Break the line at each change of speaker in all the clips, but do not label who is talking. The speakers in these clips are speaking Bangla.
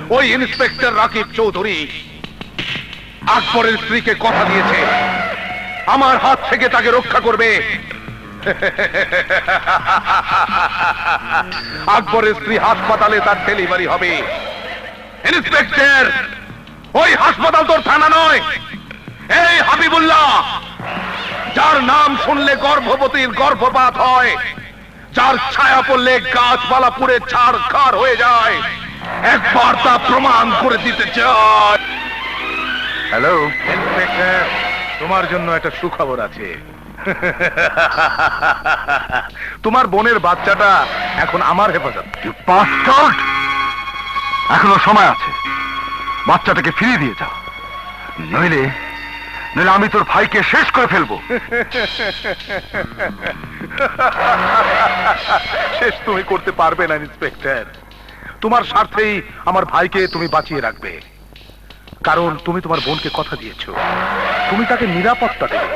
ওই ইন্সপেক্টর রাকিব চৌধুরী আকবরের স্ত্রীকে কথা দিয়েছে আমার হাত থেকে তাকে রক্ষা করবে। আকবরের স্ত্রী হাসপাতালে তার ডেলিভারি হবে। ইন্সপেক্টর, ওই হাসপাতাল তোর থানা নয়। এই হাবিবুল্লাহ, যার নাম শুনলে গর্ভবতীর গর্ভপাত হয়, যার ছায়া পড়লে গাছপালা পুড়ে ছাড়খাড় হয়ে যায়, একবার তা প্রমাণ করে দিতে চাই। হ্যালো ইন্সপেক্টর, তোমার জন্য একটা সুখবর আছে। তোমার বোনের বাচ্চাটা এখন আমার হেফাজত।
এখনো সময় আছে, বাচ্চাটাকে ফিরিয়ে দিয়ে যাও, নইলে নইলে আমি তোর ভাইকে শেষ করে ফেলবো।
শেষ তুমি করতে পারবে না ইন্সপেক্টর। তোমার স্বার্থেই আমার ভাইকে তুমি বাঁচিয়ে রাখবে, কারণ তুমি তোমার বোনকে কথা দিয়েছো তুমি তাকে নিরাপত্তা দেবে।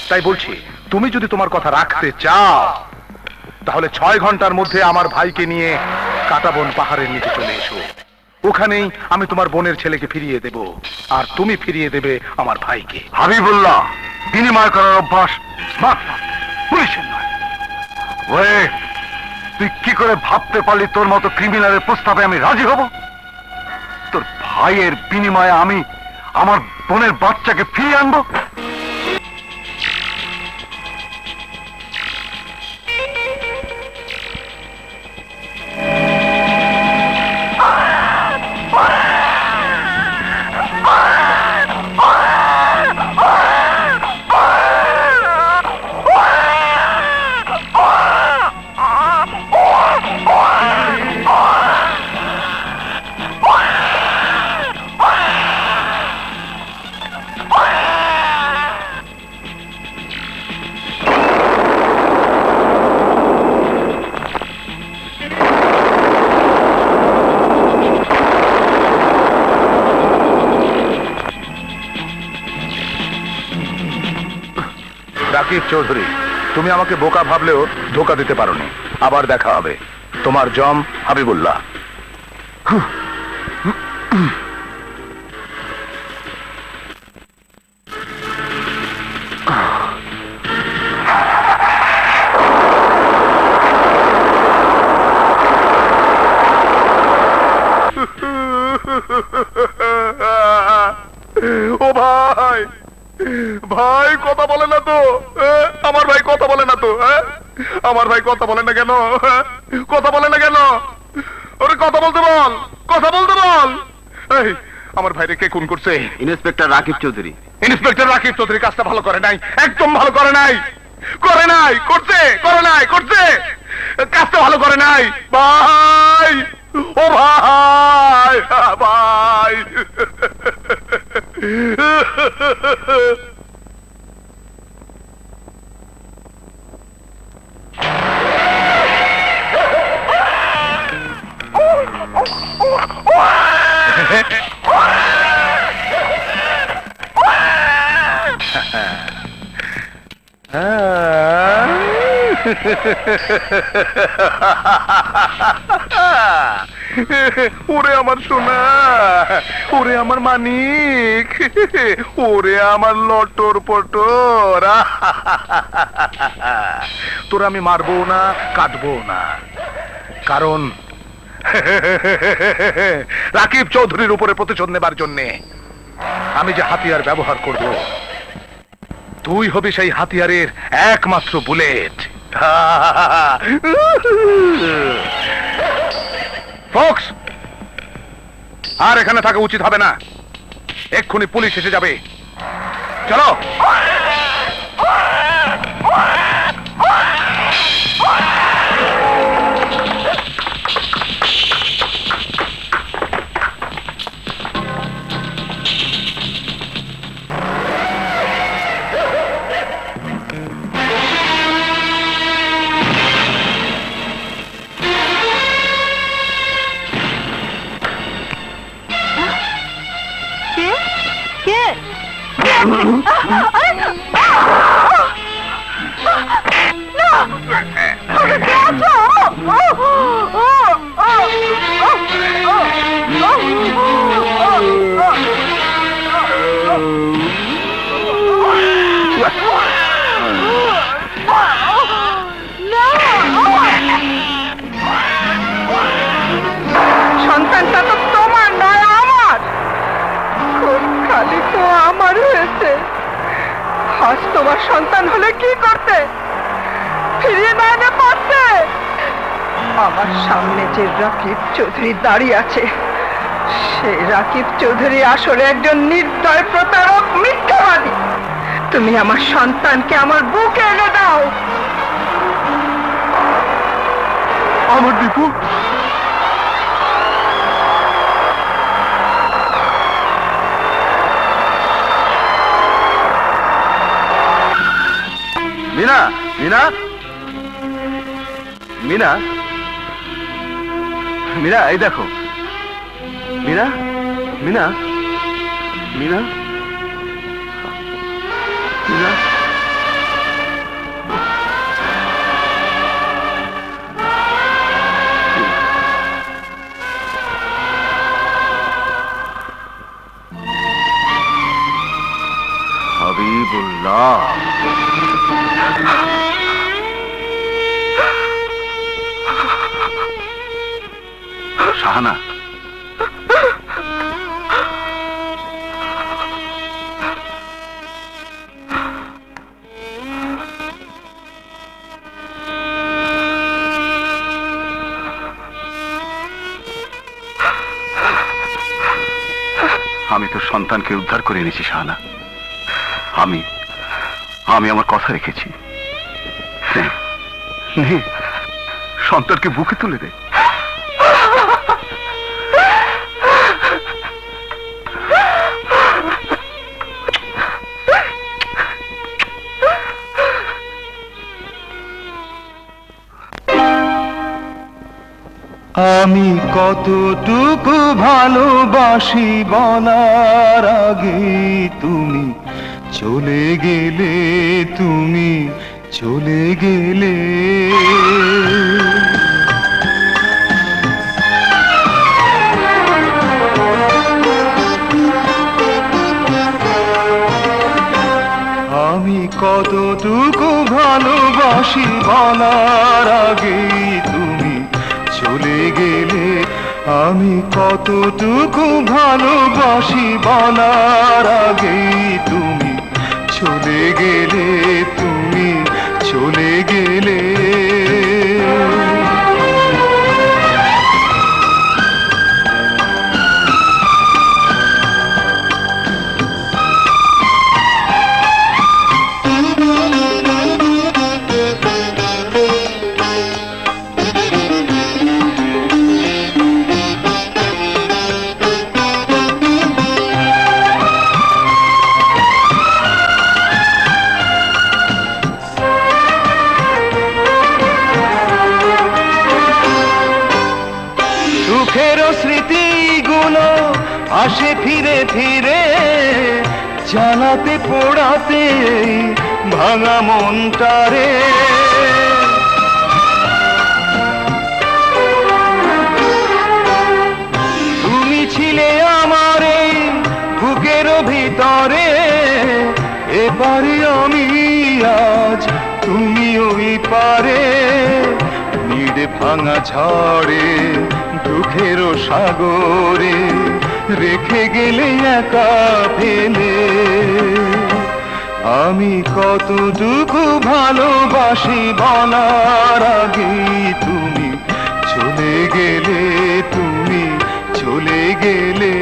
তাই বলছি, তুমি যদি তোমার কথা রাখতে চাও তাহলে 6 ঘন্টার মধ্যে আমার ভাইকে নিয়ে কাটাবন পাহাড়ের নিচে চলে এসো। ওখানেই আমি তোমার বোনের ছেলেকে ফিরিয়ে দেব, আর তুমি ফিরিয়ে দেবে আমার ভাইকে।
হাবিবুল্লাহ, বিনিময় করার অভ্যাস পুলিশের নয়। ওয়ে, তুই কি করে ভাবতে পারলি তোর মতো ক্রিমিনালের প্রস্তাবে আমি রাজি হব? তোর ভাইয়ের বিনিময়ে আমি আমার বোনের বাচ্চাকে ফিরিয়ে আনবো?
রাকিব চৌধুরী, তুমি আমাকে বোকা ভাবলেও ধোকা দিতে পারোনি। আবার দেখা হবে। তোমার জম হাবিবুল্লাহ। ও ভাই, ভাই কথা বলে না তো? আমার ভাই কথা বলে না তো? আমার ভাই কথা বলে না কেন? কথা বলে না কেন? ওরে কথা বলতে বল, কথা বলতে বল। এই, আমার ভাইরে কে খুন করছে?
ইন্সপেক্টর রাকিব চৌধুরী।
ইন্সপেক্টর রাকিব চৌধুরী কাজটা ভালো করে নাই, একদম ভালো করে নাই। করে নাই, করছে, করে নাই, করছে, কাজটা ভালো করে নাই। ভাই, ও ভাই, ভাই। ওরে আমার সোনা, ওরে আমার মানিক, ওরে আমার লটর পটর। তোর আমি মারবো না, কাটবো না, কারণ রাকিব চৌধুরীর উপরে প্রতিশোধ নেবার জন্যে আমি যে হাতিয়ার ব্যবহার করব, তুই হবি সেই হাতিয়ারের একমাত্র বুলেট। ফক্স, আর এখানে থাকা উচিত হবে না। এক্ষুনি পুলিশ এসে যাবে। চলো।
আমার সামনে যে রাকিব চৌধুরী দাঁড়িয়ে আছে, সেই রাকিব চৌধুরী আসলে একজন নির্দয় প্রতারক, মিথ্যাবাদী। তুমি আমার সন্তানকে আমার বুকে এনে দাও।
আমার দীপু, মিনা, মিনা, মিনা, মিনা, এই দেখো। মিনা, মিনা, মিনা, মিনা। হাবিবুল্লাহ, শাহানা, আমি তোর সন্তানকে উদ্ধার করে এনেছি শাহানা। আমি আমি আমার কথা রেখেছি। সন্তানকে বুকে তুলে দে।
আমি কতটুকু ভালোবাসি বলার আগে তুমি চলে গেলে, তুমি চলে গেলে। আমি কতটুকু ভালোবাসি বলার আগে তুমি চলে গেলে। আমি কতটুকু ভালোবাসি বলার আগে তুমি চলে গেলে, তুমি চলে গেলে। স্মৃতিগুলো আসে ফিরে ফিরে, জ্বালাতে পোড়াতে ভাঙা মনটারে। তুমি ছিলে আমার এই বুকের ভিতরে, এবারে আমি আজ, তুমি ওই পারে। নিড়ে ভাঙা ঝড়ে দুঃখের সাগরে রেখে গেলে একা ফেলে। আমি কতটুকু ভালোবাসি বলার আগে তুমি চলে গেলে, তুমি চলে গেলে।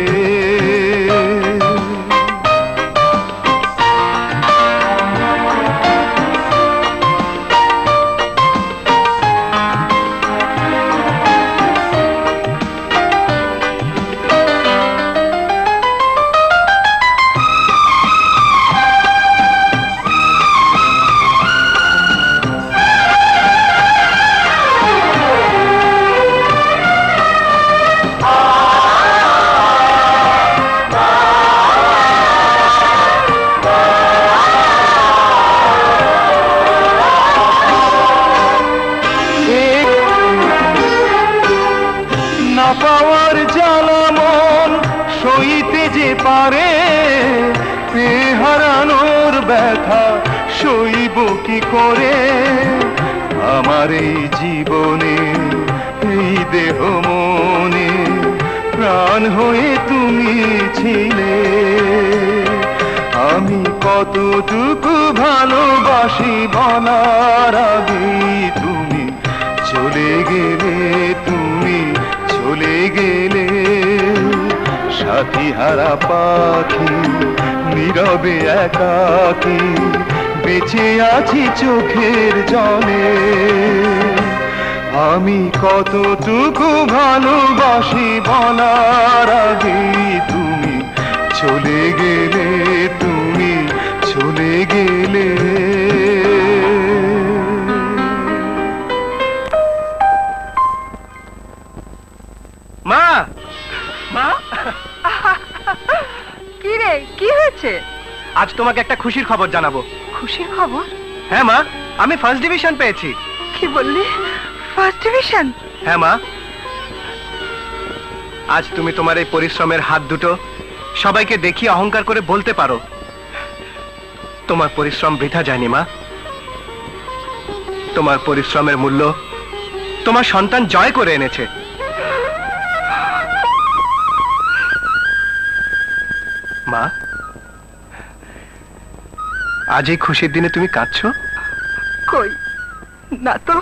পাওয়ার জ্বালা মন সইতে যে পারে, হারানোর ব্যথা সইব কি করে। আমার এই জীবনে, এই দেহ মনে প্রাণ হয়ে তুমি ছিলে। আমি কতটুকু ভালোবাসি বলার আগে তুমি চলে গেলে তুমি, চলে গেলে সাথী হারা পাখি, নীরবে একাকী বেঁচে আছি চোখের জলে। আমি কতটুকু ভালোবাসি বলার আগে তুমি চলে গেলে, তুমি চলে গেলে।
মা, মা,
কি রে, কি হয়েছে?
আজ তোমাকে একটা খুশির খবর জানাবো।
খুশির খবর?
হ্যাঁ মা, আমি ফার্স্ট ডিভিশন পেয়েছি।
কি বললি? First division?
হ্যাঁ মা, আজ তুমি তোমার এই পরিশ্রমের হাত দুটো সবাইকে দেখিয়ে অহংকার করে বলতে পারো তোমার পরিশ্রম বৃথা যায়নি মা। তোমার পরিশ্রমের মূল্য তোমার সন্তান জয় করে এনেছে। মা, আজ এই খুশির দিনে তুমি কাঁদছো?
কই না তো।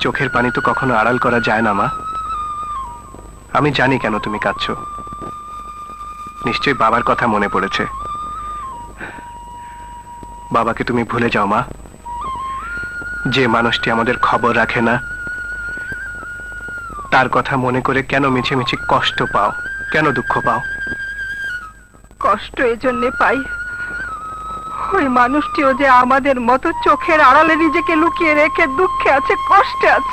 চোখের পানি তো কখনো আড়াল করা যায় না মা। আমি জানি কেন তুমি কাঁদছো। নিশ্চয়ই বাবার কথা মনে পড়েছে। বাবাকে তুমি ভুলে যাও মা। যে মানুষটি আমাদের খবর রাখে না, তার কথা মনে করে কেন মিছে মিছে কষ্ট পাও, কেন দুঃখ পাও?
কষ্ট এজন্যে পাই, ওই মানুষটিও যে আমাদের মতো চোখের আড়ালে নিজেকে লুকিয়ে রেখে দুঃখে আছে, কষ্টে আছে।